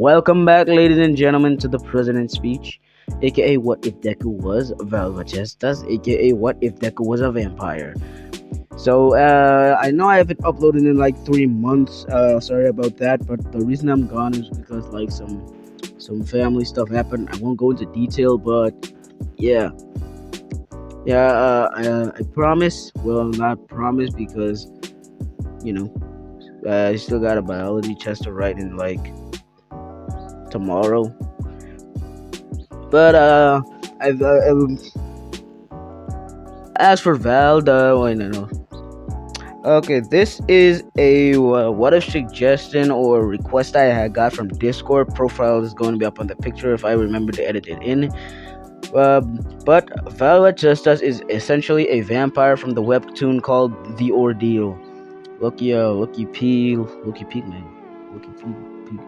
Welcome back, ladies and gentlemen, to the President's Speech, aka What If Deku Was Vejezthas, aka What If Deku Was a Vampire. I know I haven't uploaded in like 3 months. Sorry about that, but the reason I'm gone is because like some family stuff happened. I won't go into detail, but yeah, I promise. Well, not promise because you know I still got a biology test to write in like tomorrow. But as for Val, wait, no. Okay, this is a what if suggestion or request I had got from Discord. Profile is going to be up on the picture if I remember to edit it in. But Val Justice is essentially a vampire from the webtoon called The Ordeal. Lucky P, man, Lucky P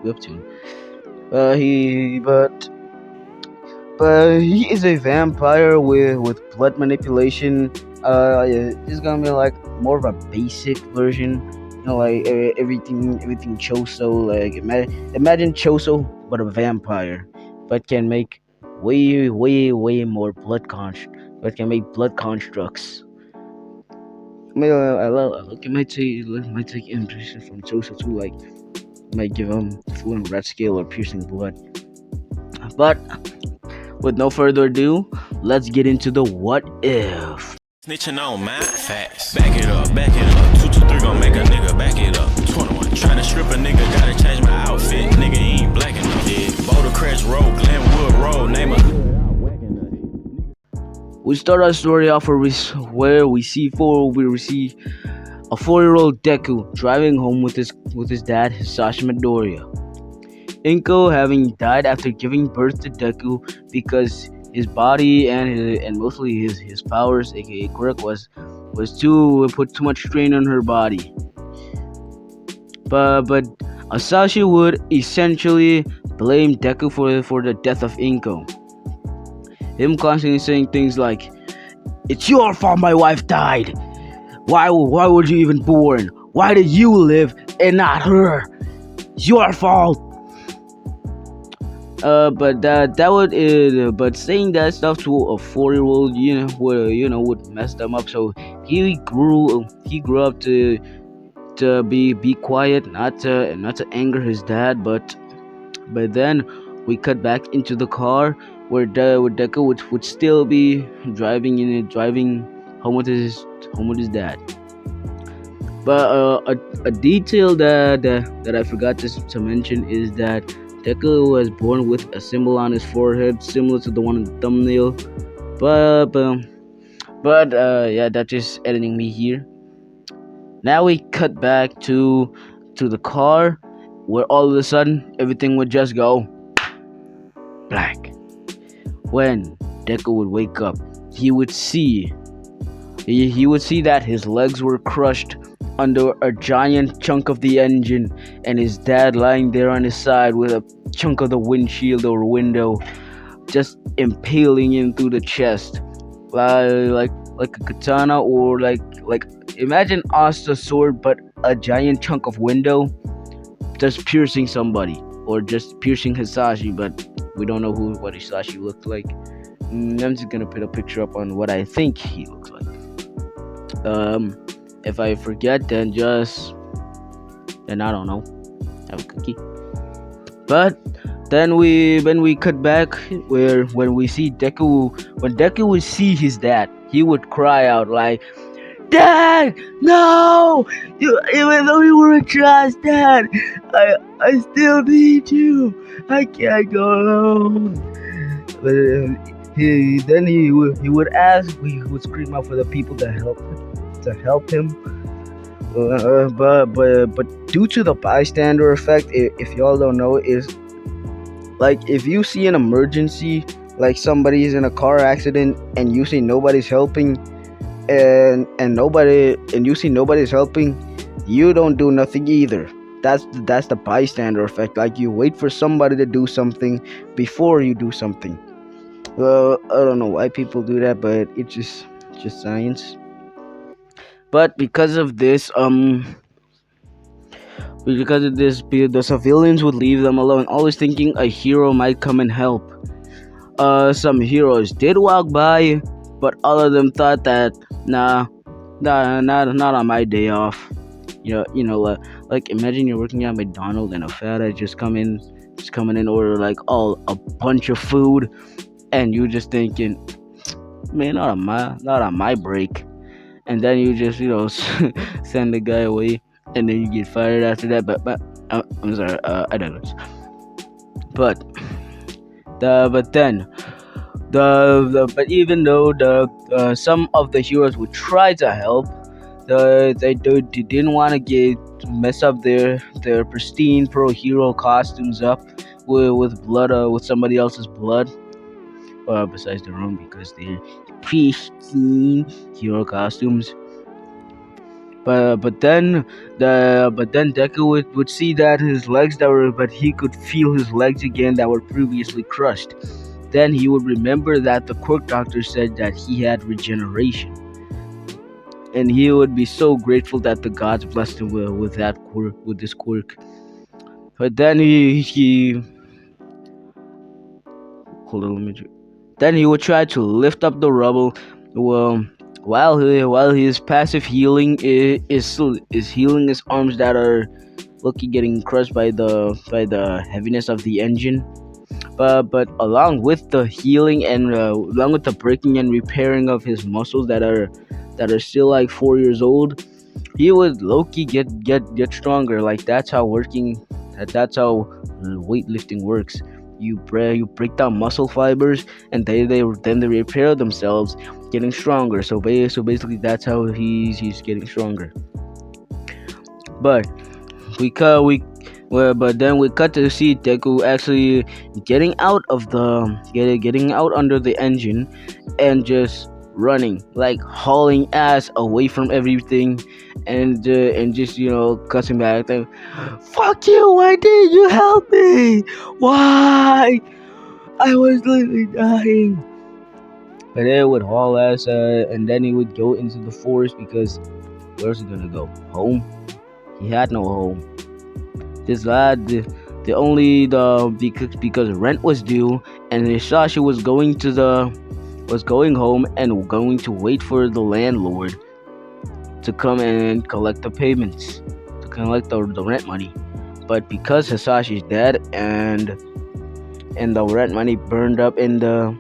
webtoon. He but he is a vampire with blood manipulation. It's gonna be like more of a basic version, like everything Choso. Like imagine Choso but a vampire, but can make way more but can make blood constructs. I mean, I look. It might take inspiration from Choso too. Like, might give him full and red scale or piercing blood, but with no further ado, let's get into the what if. Snitching on my facts. Back it up, back it up. 223 gon' make a nigga back it up. 21. Tryna strip a nigga, gotta change my outfit. Nigga ain't black enough. Yeah. Boulder Crest Road, Glenwood Road, name a. We start our story off where we see a 4-year-old Deku driving home with his dad Hisashi Midoriya. Inko having died after giving birth to Deku because his body and mostly his powers, aka quirk, was too put too much strain on her body. But Asashi would essentially blame Deku for the death of Inko. Him constantly saying things like, "It's your fault my wife died. Why were you even born? Why did you live and not her? It's your fault." But saying that stuff to a 4-year-old, would mess them up. So he grew up to be quiet, not to anger his dad. But then we cut back into the car where Deku would still be driving home with his dad. But a detail that I forgot to mention is that Deku was born with a symbol on his forehead similar to the one in the thumbnail. But yeah, that's just editing me here. Now we cut back to the car where all of a sudden everything would just go black. When Deku would wake up, he would see that his legs were crushed under a giant chunk of the engine, and his dad lying there on his side with a chunk of the windshield or window just impaling him through the chest, like a katana, or like imagine Asta's sword but a giant chunk of window just piercing somebody, or just piercing Hisashi, but we don't know what Hisashi looked like. I'm just gonna put a picture up on what I think he looks like. If I forget, then I don't know. Have a cookie. But then when we cut back when we see when Deku would see his dad, he would cry out like, "Dad, no! Even though you were a trash dad, I still need you. I can't go alone." But he would ask, he would scream out for the people to help him. But due to the bystander effect, if y'all don't know, is like if you see an emergency, like somebody's in a car accident and you see nobody's helping, and you see nobody's helping, you don't do nothing either. That's the bystander effect. Like, you wait for somebody to do something before you do something. Well, I don't know why people do that, but it's just science. But because of this, Because of this, the civilians would leave them alone, always thinking a hero might come and help. Some heroes did walk by, but all of them thought that, nah, not on my day off. Like imagine you're working at McDonald's and a fat ass just coming in order like all a bunch of food, and you just thinking, man, not on my break. And then you just send the guy away, and then you get fired after that. But I'm sorry, I digress. But but then but even though the some of the heroes would try to help, they didn't want to get mess up their pristine pro hero costumes up with blood, with somebody else's blood, besides their own, because they're pristine hero costumes. But then Deku would see that his legs that were but he could feel his legs again that were previously crushed. Then he would remember that the quirk doctor said that he had regeneration, and he would be so grateful that the gods blessed him with that quirk, with this quirk. But then he hold on, then he would try to lift up the rubble. Well, while his passive healing is healing his arms that are lucky getting crushed by the heaviness of the engine. But along with the healing and along with the breaking and repairing of his muscles that are still like 4 years old, he would Loki get stronger. Like that's how weightlifting works. You break down muscle fibers, and they repair themselves, getting stronger. So basically that's how he's getting stronger. But we cut we well, but then we cut to see Deku actually getting out under the engine and just running, like hauling ass away from everything, and just cussing back like, "Fuck you! Why didn't you help me? Why? I was literally dying." But then would haul ass, and then he would go into the forest because where's he gonna go? Home? He had no home. This lad, the only the because rent was due, and Hisashi was going home and going to wait for the landlord to come and collect the payments, to collect the rent money. But because Hisashi's dead, and the rent money burned up in the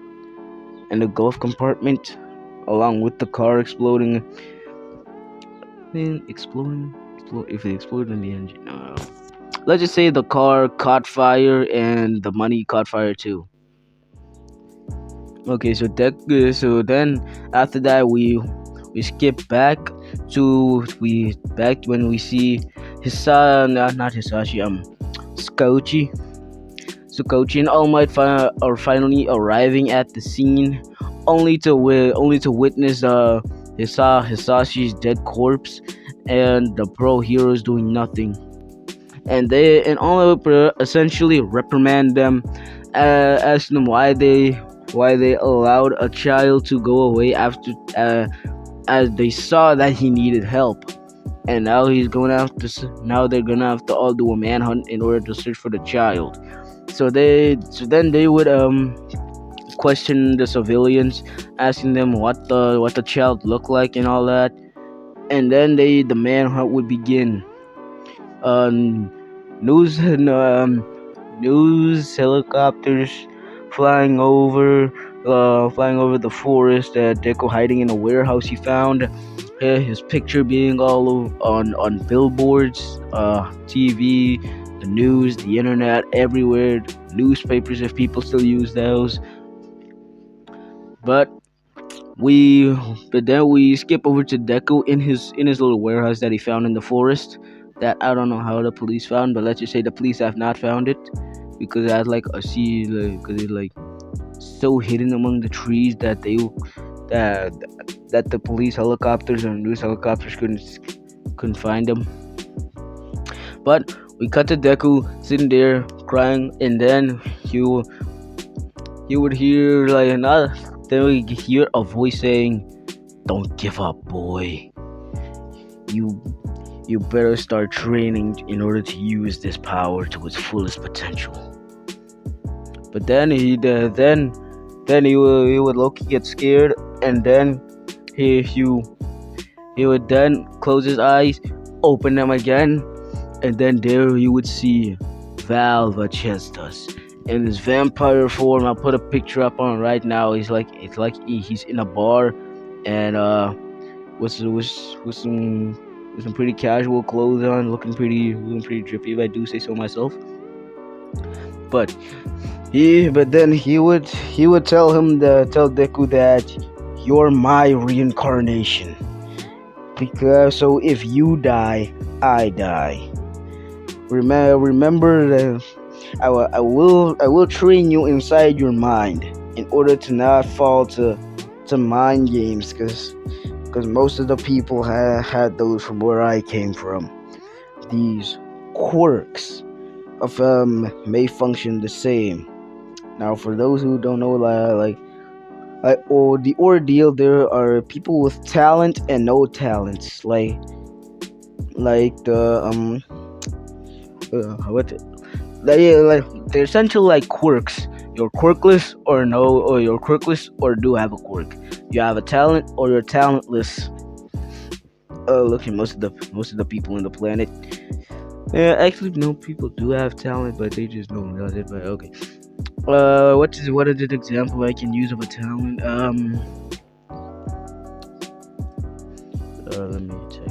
glove compartment, along with the car exploding. If it exploded in the engine, let's just say the car caught fire and the money caught fire too. Okay, so then after that we skip back to we back when we see not Hisashi, Skochi. So Kochi and All Might are finally arriving at the scene, only to witness Hisashi's dead corpse, and the pro heroes doing nothing. And All Might essentially reprimand them, asking them why they allowed a child to go away after as they saw that he needed help. And now now they're gonna have to all do a manhunt in order to search for the child. So then they would question the civilians, asking them what the child looked like and all that. And then the manhunt would begin. Um, news news helicopters flying over flying over the forest. Deku hiding in a warehouse he found. His picture being all on billboards, TV, the news, the internet, everywhere. Newspapers, if people still use those. But we but then we skip over to Deku in his little warehouse that he found in the forest. That I don't know how the police found, but let's just say the police have not found it because it had like a sea, because it's like so hidden among the trees that that the police helicopters and news helicopters couldn't find them. But we cut to Deku sitting there crying, and then you would hear like another. Then we hear a voice saying, "Don't give up, boy. You you better start training in order to use this power to its fullest potential. But then he would Loki get scared, and then he he would then close his eyes, open them again, and then there you would see Vaal vejezthas in his vampire form. I'll put a picture up on right now. It's like he's in a bar, and with some pretty casual clothes on, looking pretty drippy if I do say so myself. But then he would tell Deku that you're my reincarnation. Because so if you die, I die. Remember that I will train you inside your mind in order to not fall to mind games, because most of the people had those from where I came from. These quirks of may function the same. Now, for those who don't know, or the ordeal, there are people with talent and no talents, the what like they're essentially like quirks. You're quirkless or no, or you're quirkless or do have a quirk. You have a talent or you're talentless. Look at most of the people in the planet. Yeah, actually, no, people do have talent, but they just don't realize it. But okay. What is an example I can use of a talent? Let me check.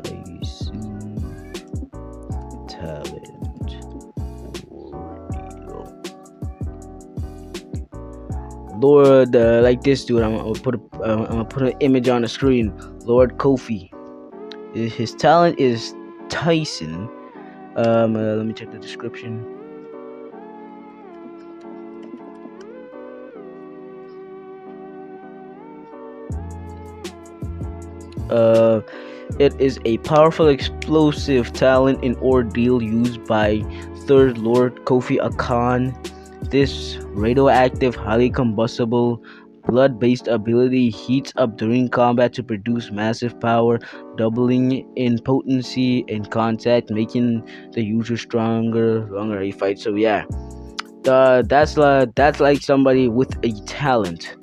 Tyson talent ordeal. Lord, like this dude, I'm gonna put an image on the screen. Lord Kofi. His talent is Tyson. Let me check the description. Uh, it is a powerful explosive talent in ordeal used by Third Lord Kofi Akan. This radioactive, highly combustible, blood-based ability heats up during combat to produce massive power, doubling in potency in contact, making the user stronger longer he fights. So yeah, that's like somebody with a talent.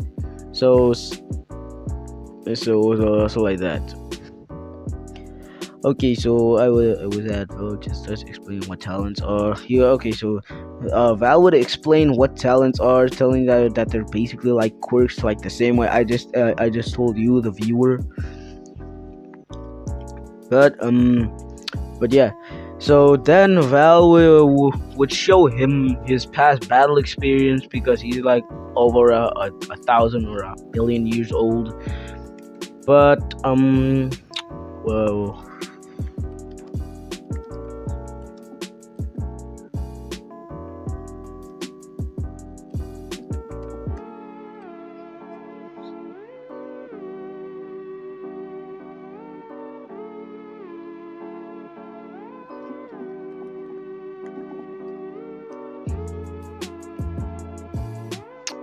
So so like that. Okay, so I was at Val just starts explaining what talents are. Here, okay, so Val would explain what talents are, telling that they're basically like quirks, like the same way I just told you, the viewer. But but yeah. So then Val would show him his past battle experience because he's like over a thousand or a billion years old. But well,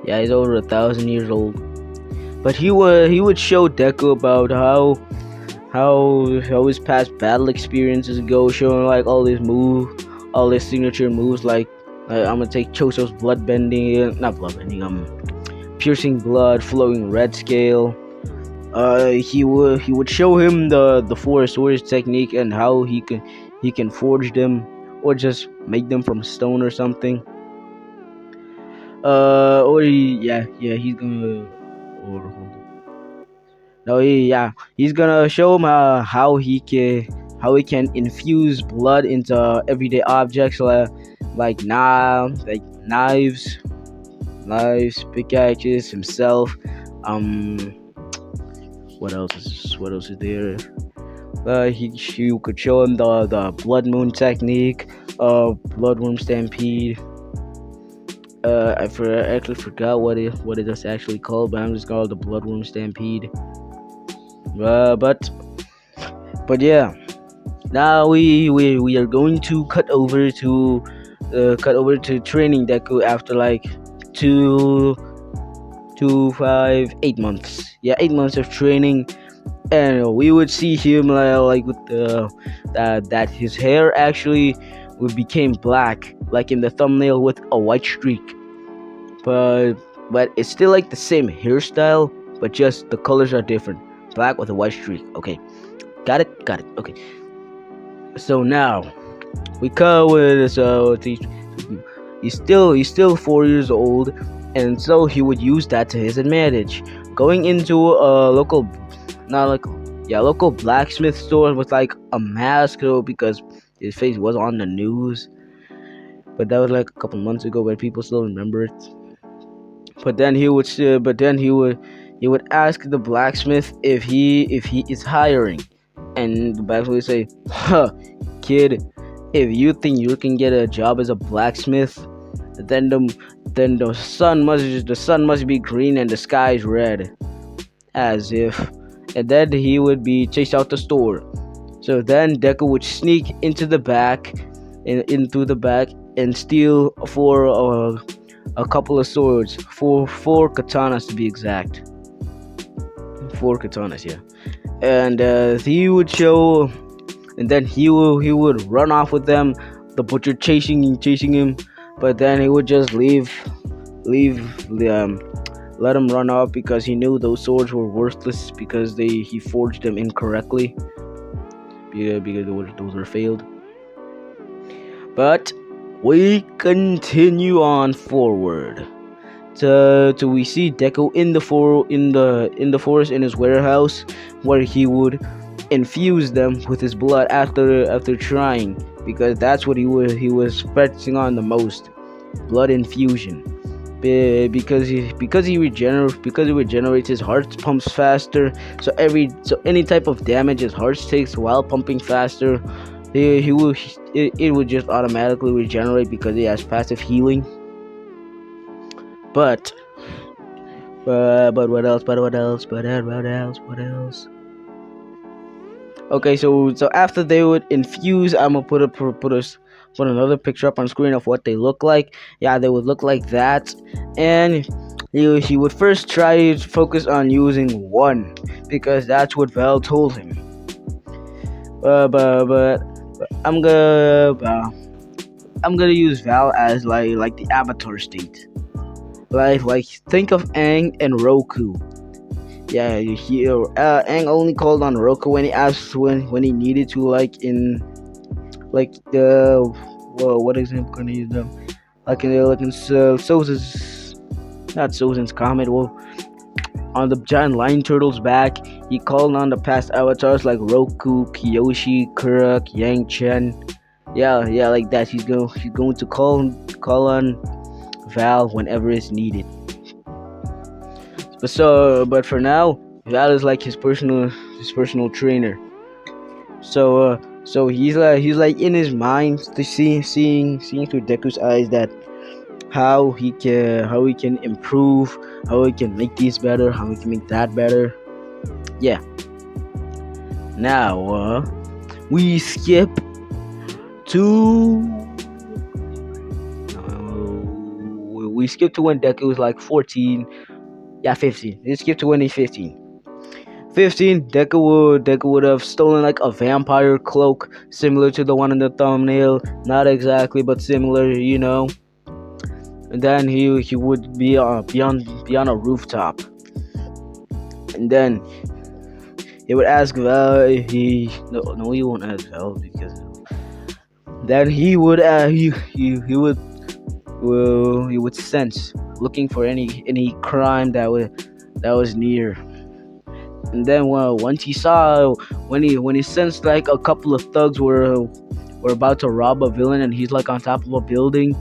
yeah, he's over 1,000 years old. But he would show Deku about how his past battle experiences go, showing like all his signature moves. I'm gonna take Choso's blood bending, not blood bending, piercing blood, flowing red scale. He would show him the four swords technique and how he can forge them or just make them from stone or something. He's gonna or hold it. No, he's gonna show him how he can infuse blood into everyday objects like knives, pickaxes, himself. Um, what else is there? You could show him the blood moon technique, bloodworm stampede. I actually forgot what it is actually called, but I'm just called the bloodworm stampede. But yeah, now we are going to cut over to training Deku after like 2 5 8 months. Yeah, 8 months of training. and we would see him like with the that his hair actually would became black, like in the thumbnail with a white streak. But it's still like the same hairstyle, but just the colors are different. Black with a white streak. Okay, got it. Okay, so now we cover so he's still 4 years old, and so he would use that to his advantage. Going into a local, not local, yeah, local blacksmith store with like a mask, so because his face was on the news, but that was like a couple months ago, but people still remember it. But then he would ask the blacksmith if he is hiring, and the blacksmith would say, "Huh, kid, if you think you can get a job as a blacksmith, then the sun must be green and the sky is red." As if, and then he would be chased out the store. So then Deku would sneak into the back and steal a couple of swords, four katanas to be exact. Four katanas, yeah. And he would show, and then he would run off with them. The butcher chasing him, but then he would just leave let him run off because he knew those swords were worthless because he forged them incorrectly. Yeah, because those were failed. But we continue on forward. To we see Deku in the forest in his warehouse, where he would infuse them with his blood after trying, because that's what he was practicing on the most, blood infusion. Because he regenerates, his heart pumps faster. So any type of damage his heart takes while pumping faster, it would just automatically regenerate because he has passive healing. But what else? What else? Okay, so after they would infuse, I'm gonna put another picture up on screen of what they look like. Yeah, they would look like that, and he would first try to focus on using one because that's what Val told him. But I'm gonna I'm gonna use Val as like the avatar state. Like think of Aang and Roku. Yeah, Aang only called on Roku when he asked when he needed to, like in like the what example can I use them? Like in Sozin's, not Sozin's comet. Well, on the giant lion turtle's back, he called on the past avatars like Roku, Kyoshi, Kurak, Yang Chen. Yeah, like that. He's going to call on Val whenever it's needed. But for now, Val is like his personal trainer. So he's like in his mind to seeing through Deku's eyes that how he can improve, how he can make these better, how he can make that better. Yeah. Now we skip to when Deku was like 14. Yeah, 15. Let's skip to when he's 15. 15, Deku would have stolen like a vampire cloak similar to the one in the thumbnail. Not exactly, but similar, And then he would be on a rooftop, and then he would ask Val. He won't ask Val because then he would sense, looking for any crime that was near. And then once when he sensed like a couple of thugs were about to rob a villain, and he's like on top of a building,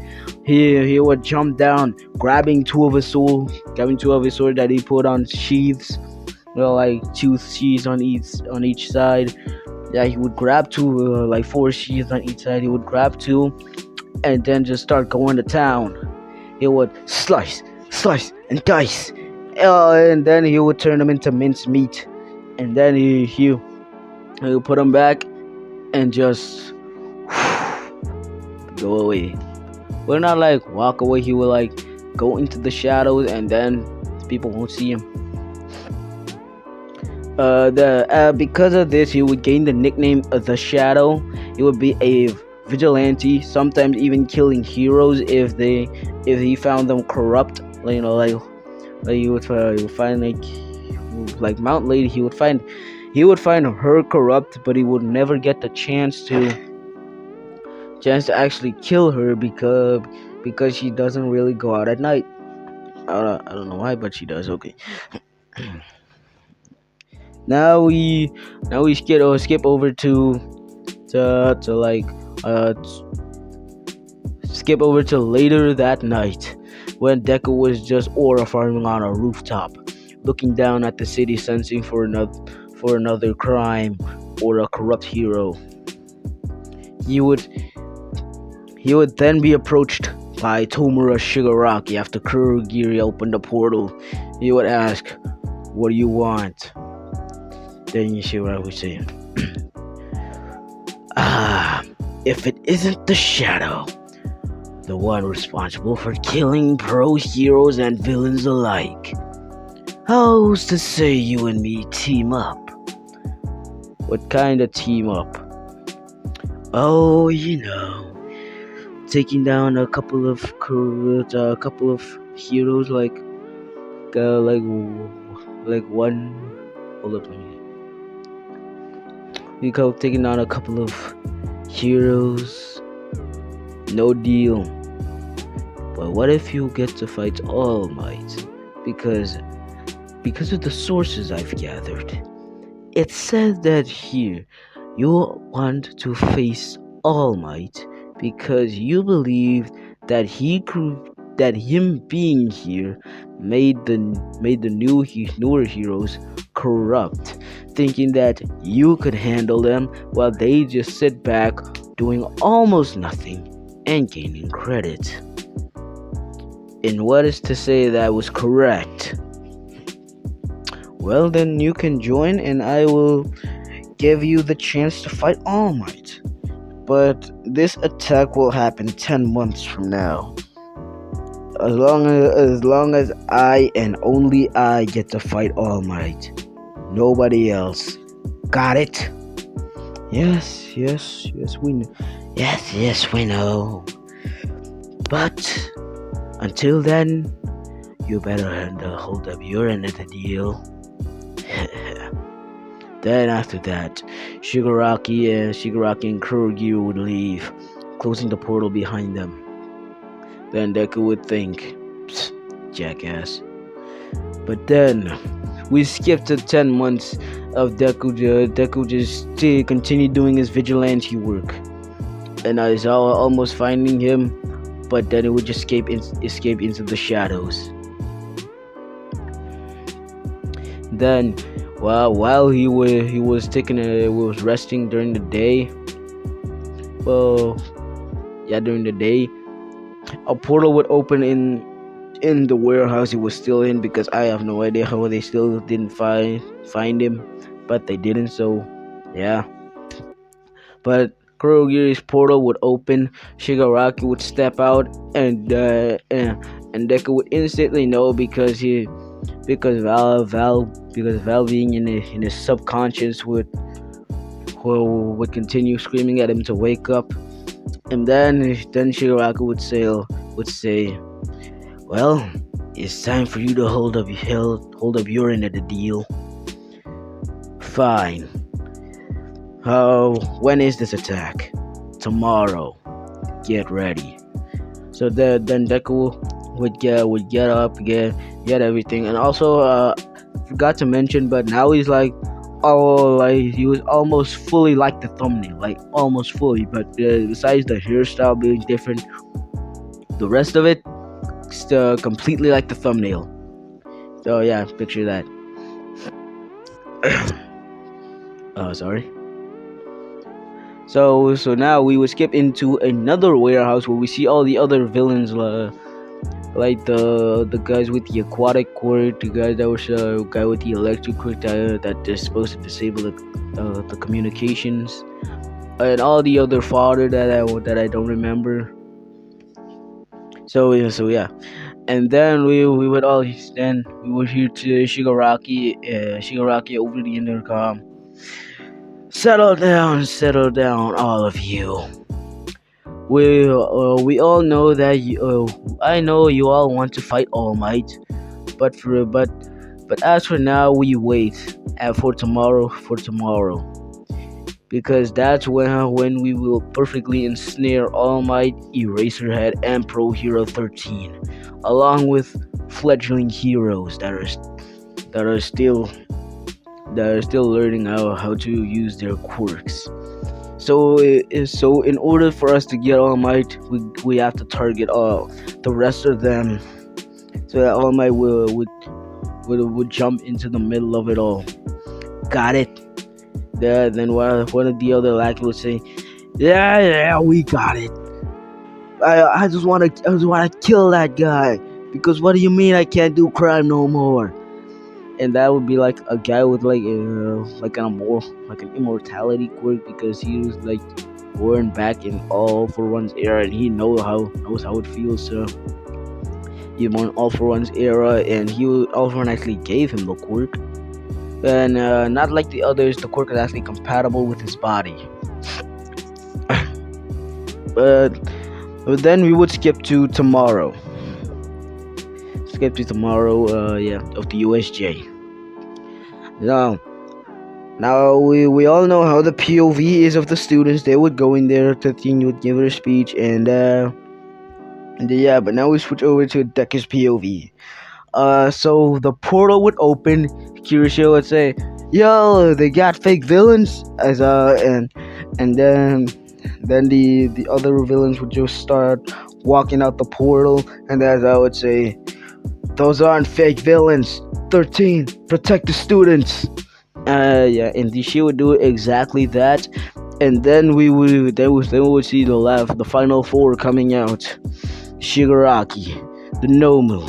he would jump down, grabbing two of his sword that he put on sheaths, like two sheaths on each side. Yeah, he would grab two, like four sheaths on each side. He would grab two, and then just start going to town. He would slice and dice, and then he would turn them into minced meat, and then he would put them back and just go away. Well, not like walk away. He would like go into the shadows, and then people won't see him. The Because of this, he would gain the nickname the Shadow. He would be a vigilante, sometimes even killing heroes if he found them corrupt. Like you would find like Mount Lady. He would find her corrupt, but he would never get the chance to actually kill her because she doesn't really go out at night. I don't know why, but she does. Okay. Now we skip over to like uh skip over to later that night when Deku was just aura farming on a rooftop, looking down at the city, sensing for another crime or a corrupt hero. He would he would then be approached by Tomura Shigaraki after Kurogiri opened the portal. He would ask, "What do you want?" Then Shigaraki would say, "Ah, if it isn't the Shadow, the one responsible for killing pro heroes and villains alike. How's to say you and me team up?" "What kind of team up?" "Oh, taking down a couple of heroes uh, like like one. Hold up, let me. We go taking down a couple of heroes. No deal. But what if you get to fight All Might? Because of the sources I've gathered, it said that here you want to face All Might because you believe that that him being here made the newer heroes corrupt, thinking that you could handle them while they just sit back doing almost nothing and gaining credit. And what is to say that was correct?" "Well, then you can join and I will give you the chance to fight All Might. But this attack will happen 10 months from now. As long as I and only I get to fight All Might. Nobody else. Got it?" Yes, we know. Yes, we know. But until then, you better hold up your end of the deal." Then after that, Shigaraki and Kurogiri would leave, closing the portal behind them. Then Deku would think, "Psst, jackass." But then we skip to 10 months of Deku just continue doing his vigilante work, and I saw almost finding him, but then it would just escape into the shadows. Then, while he was resting during the day. Well, yeah, during the day, a portal would open in the warehouse he was still in because I have no idea how they still didn't find him, but they didn't. So, yeah. But Kurogiri's portal would open. Shigaraki would step out, and Deku would instantly know because Val being in his subconscious would continue screaming at him to wake up, and then Shigaraki would say, "Well, it's time for you to hold up your end of the deal. Fine. When is this attack? Tomorrow. Get ready." So then Deku would get up, get everything, and also forgot to mention, but now he's like, oh, like he was almost fully like the thumbnail, like almost fully. But besides the hairstyle being different, the rest of it completely like the thumbnail. So yeah, picture that. Oh, sorry. So now we would skip into another warehouse where we see all the other villains, like the guys with the aquatic quirk, the guy that was guy with the electric quirk that is supposed to disable the communications, and all the other fodder that I don't remember. So yeah. And then we would all then we would hear to Shigaraki over the intercom. Settle down, all of you. We all know that I know you all want to fight All Might, but as for now, we wait for tomorrow, because that's when we will perfectly ensnare All Might, Eraserhead, and Pro Hero 13, along with fledgling heroes that are still learning how to use their quirks. So in order for us to get All Might, we have to target all the rest of them, so that All Might would jump into the middle of it all. Got it. Then one of the other lackeys would say, "Yeah, we got it. I just wanna kill that guy, because what do you mean I can't do crime no more?" And that would be like a guy with like an immortality quirk, because he was like born back in All for One's era, and he knows how it feels. So he born All for One's era, and All for One actually gave him the quirk, and not like the others, the quirk is actually compatible with his body. but but then we would skip to tomorrow. Yeah, of the USJ. Now, we all know how the POV is of the students. They would go in there, 13 would give her a speech, and yeah, but now we switch over to Deku's POV. So the portal would open. Kirishio would say, "Yo, they got fake villains," as and then the other villains would just start walking out the portal, and as I would say, "Those aren't fake villains. 13, protect the students." Yeah, and she would do exactly that, and then we would see the final four coming out: Shigaraki, the Nomu,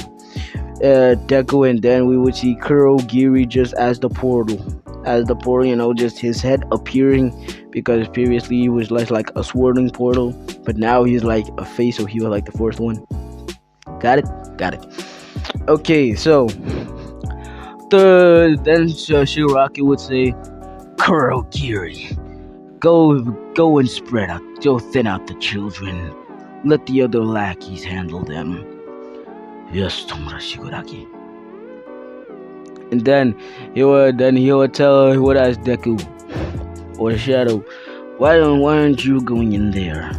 Deku, and then we would see Kurogiri just as the portal, just his head appearing, because previously he was like a swirling portal, but now he's like a face, so he was like the fourth one. Got it. Okay, so then Shigaraki would say, "Kurogiri, go and spread out, go thin out the children. Let the other lackeys handle them." "Yes, Tomura Shigaraki." And then he would ask Deku or Shadow, "Why aren't you going in there?"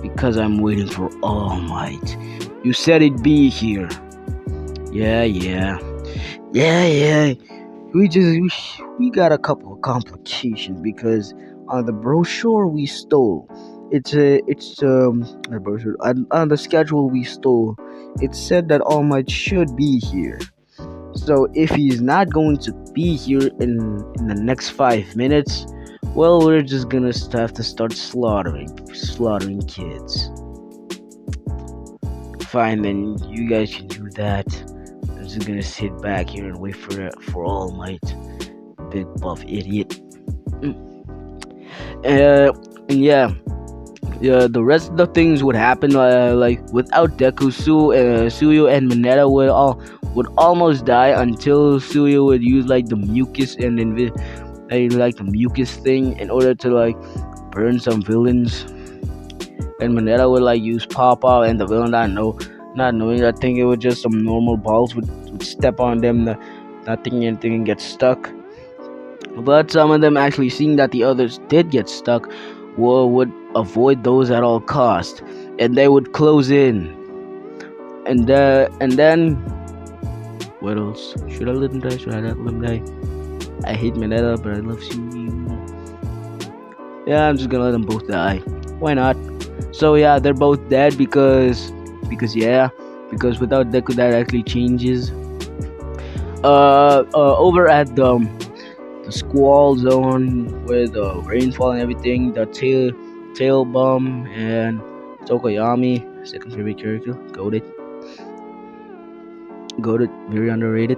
"Because I'm waiting for All Might. You said it'd be here." Yeah. We got a couple of complications, because on the brochure we stole, the brochure on the schedule we stole, it said that All Might should be here. So if he's not going to be here in the next 5 minutes, well, we're just gonna have to start slaughtering kids. Fine, then you guys can do that. I'm just gonna sit back here and wait for All Might, big buff idiot. And yeah, the rest of the things would happen, like without Deku. Suyu and Mineta would almost die, until Suyu would use like the mucus and like the mucus thing in order to like burn some villains, and Mineta would like use Papa, and the villain not knowing, I think it was just some normal balls would step on them, not thinking anything, and get stuck. But some of them, actually seeing that the others did get stuck, would avoid those at all cost, and they would close in. And then what else? Should I let them die? Should I not let them die? I hate Mineta, but I love Suyu. Yeah, I'm just gonna let them both die. Why not? So yeah, they're both dead, because without Deku that actually changes. Over at the squall zone, where the rainfall and everything, the tail bum and Tokoyami, second favorite character, goated, very underrated.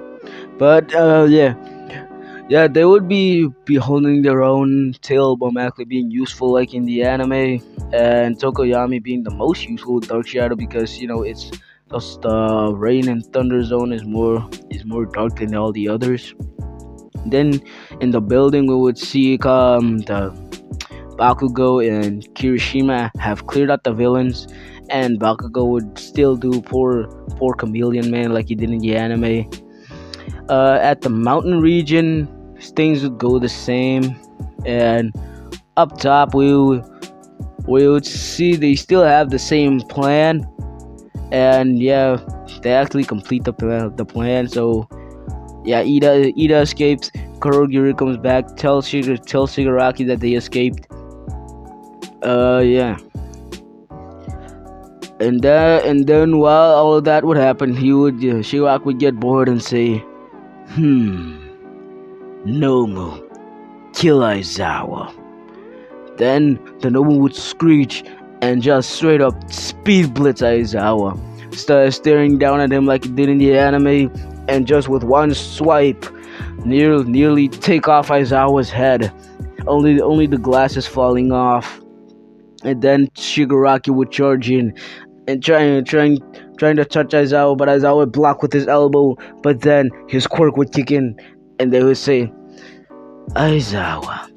But yeah, they would be holding their own, tail bum actually being useful like in the anime, and Tokoyami being the most useful with Dark Shadow, because it's Thus the rain and thunder zone is more dark than all the others. Then in the building we would see the Bakugo and Kirishima have cleared out the villains, and Bakugo would still do poor chameleon man like he did in the anime. At the mountain region, things would go the same, and up top we would see they still have the same plan, and yeah, they actually complete the plan. So yeah, Ida escapes. Kurogiri comes back, tells Shigaraki that they escaped. Yeah, and then while all of that would happen, Shigaraki would get bored and say, "Hmm, Nomu, kill Aizawa." Then the Nomu would screech and just straight up speed blitz Aizawa, staring down at him like he did in the anime, and just with one swipe, nearly take off Aizawa's head. Only the glasses falling off. And then Shigaraki would charge in and trying to touch Aizawa, but Aizawa would block with his elbow. But then his quirk would kick in, and they would say, "Aizawa,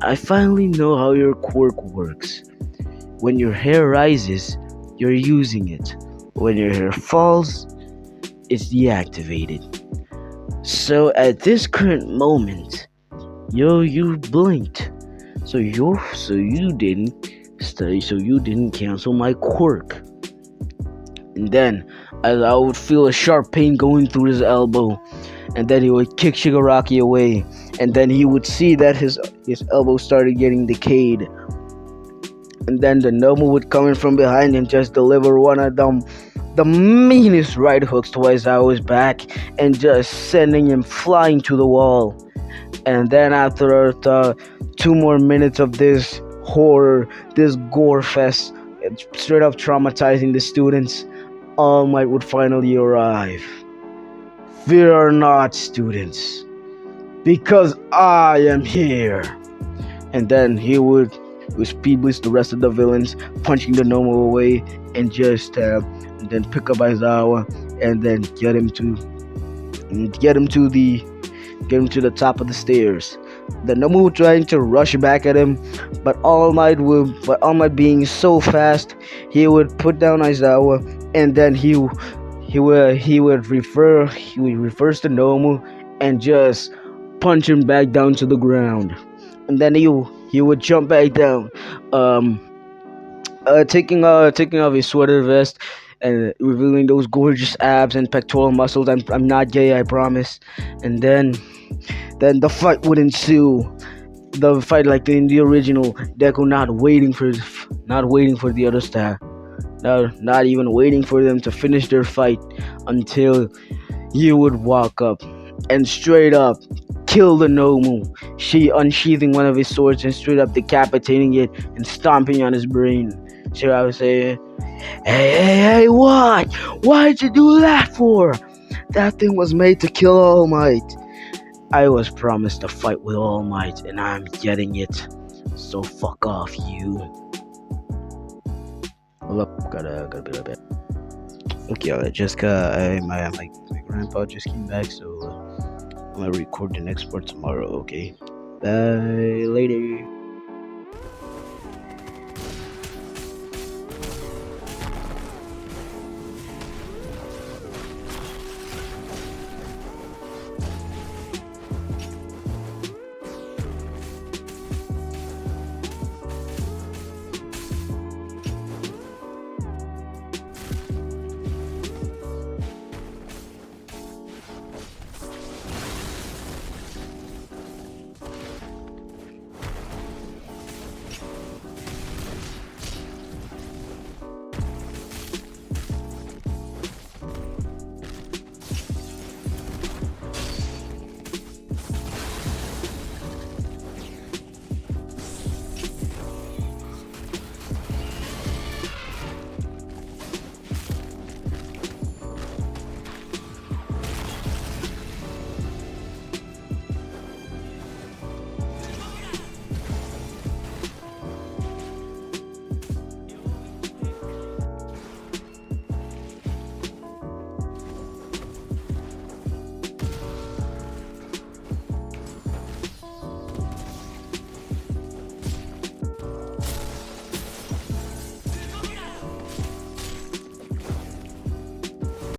I finally know how your quirk works. When your hair rises, you're using it. When your hair falls, it's deactivated. So at this current moment, you blinked. So you didn't cancel my quirk." And then as I would feel a sharp pain going through his elbow, and then he would kick Shigaraki away, and then he would see that his elbow started getting decayed. And then the Nomu would come in from behind and just deliver one of them the meanest right hooks to Aizawa's back, and just sending him flying to the wall. And then after 2 more minutes of this horror, this gore fest, straight up traumatizing the students, All Might would finally arrive. "Fear not, students, because I am here." And then he would speed blitz the rest of the villains, punching the Nomo away, and just and then pick up Aizawa, and then get him to the top of the stairs. The Nomu trying to rush back at him, but All Might being so fast, he would put down Aizawa, and then he would reverse the Nomu and just punch him back down to the ground. And then he would jump back down, um, taking off his sweater vest and revealing those gorgeous abs and pectoral muscles. I'm not gay, I promise. And then the fight would ensue. The fight like in the original, Deku not waiting for the other star, not even waiting for them to finish their fight, until he would walk up and straight up kill the Nomu, she unsheathing one of his swords and straight up decapitating it and stomping on his brain. So I would say, hey, what? Why'd you do that for? That thing was made to kill All Might. I was promised a fight with All Might, and I'm getting it. So fuck off, you. Hold up, gotta be right back. Okay, my grandpa just came back, so I'm gonna record the next part tomorrow. Okay, bye later.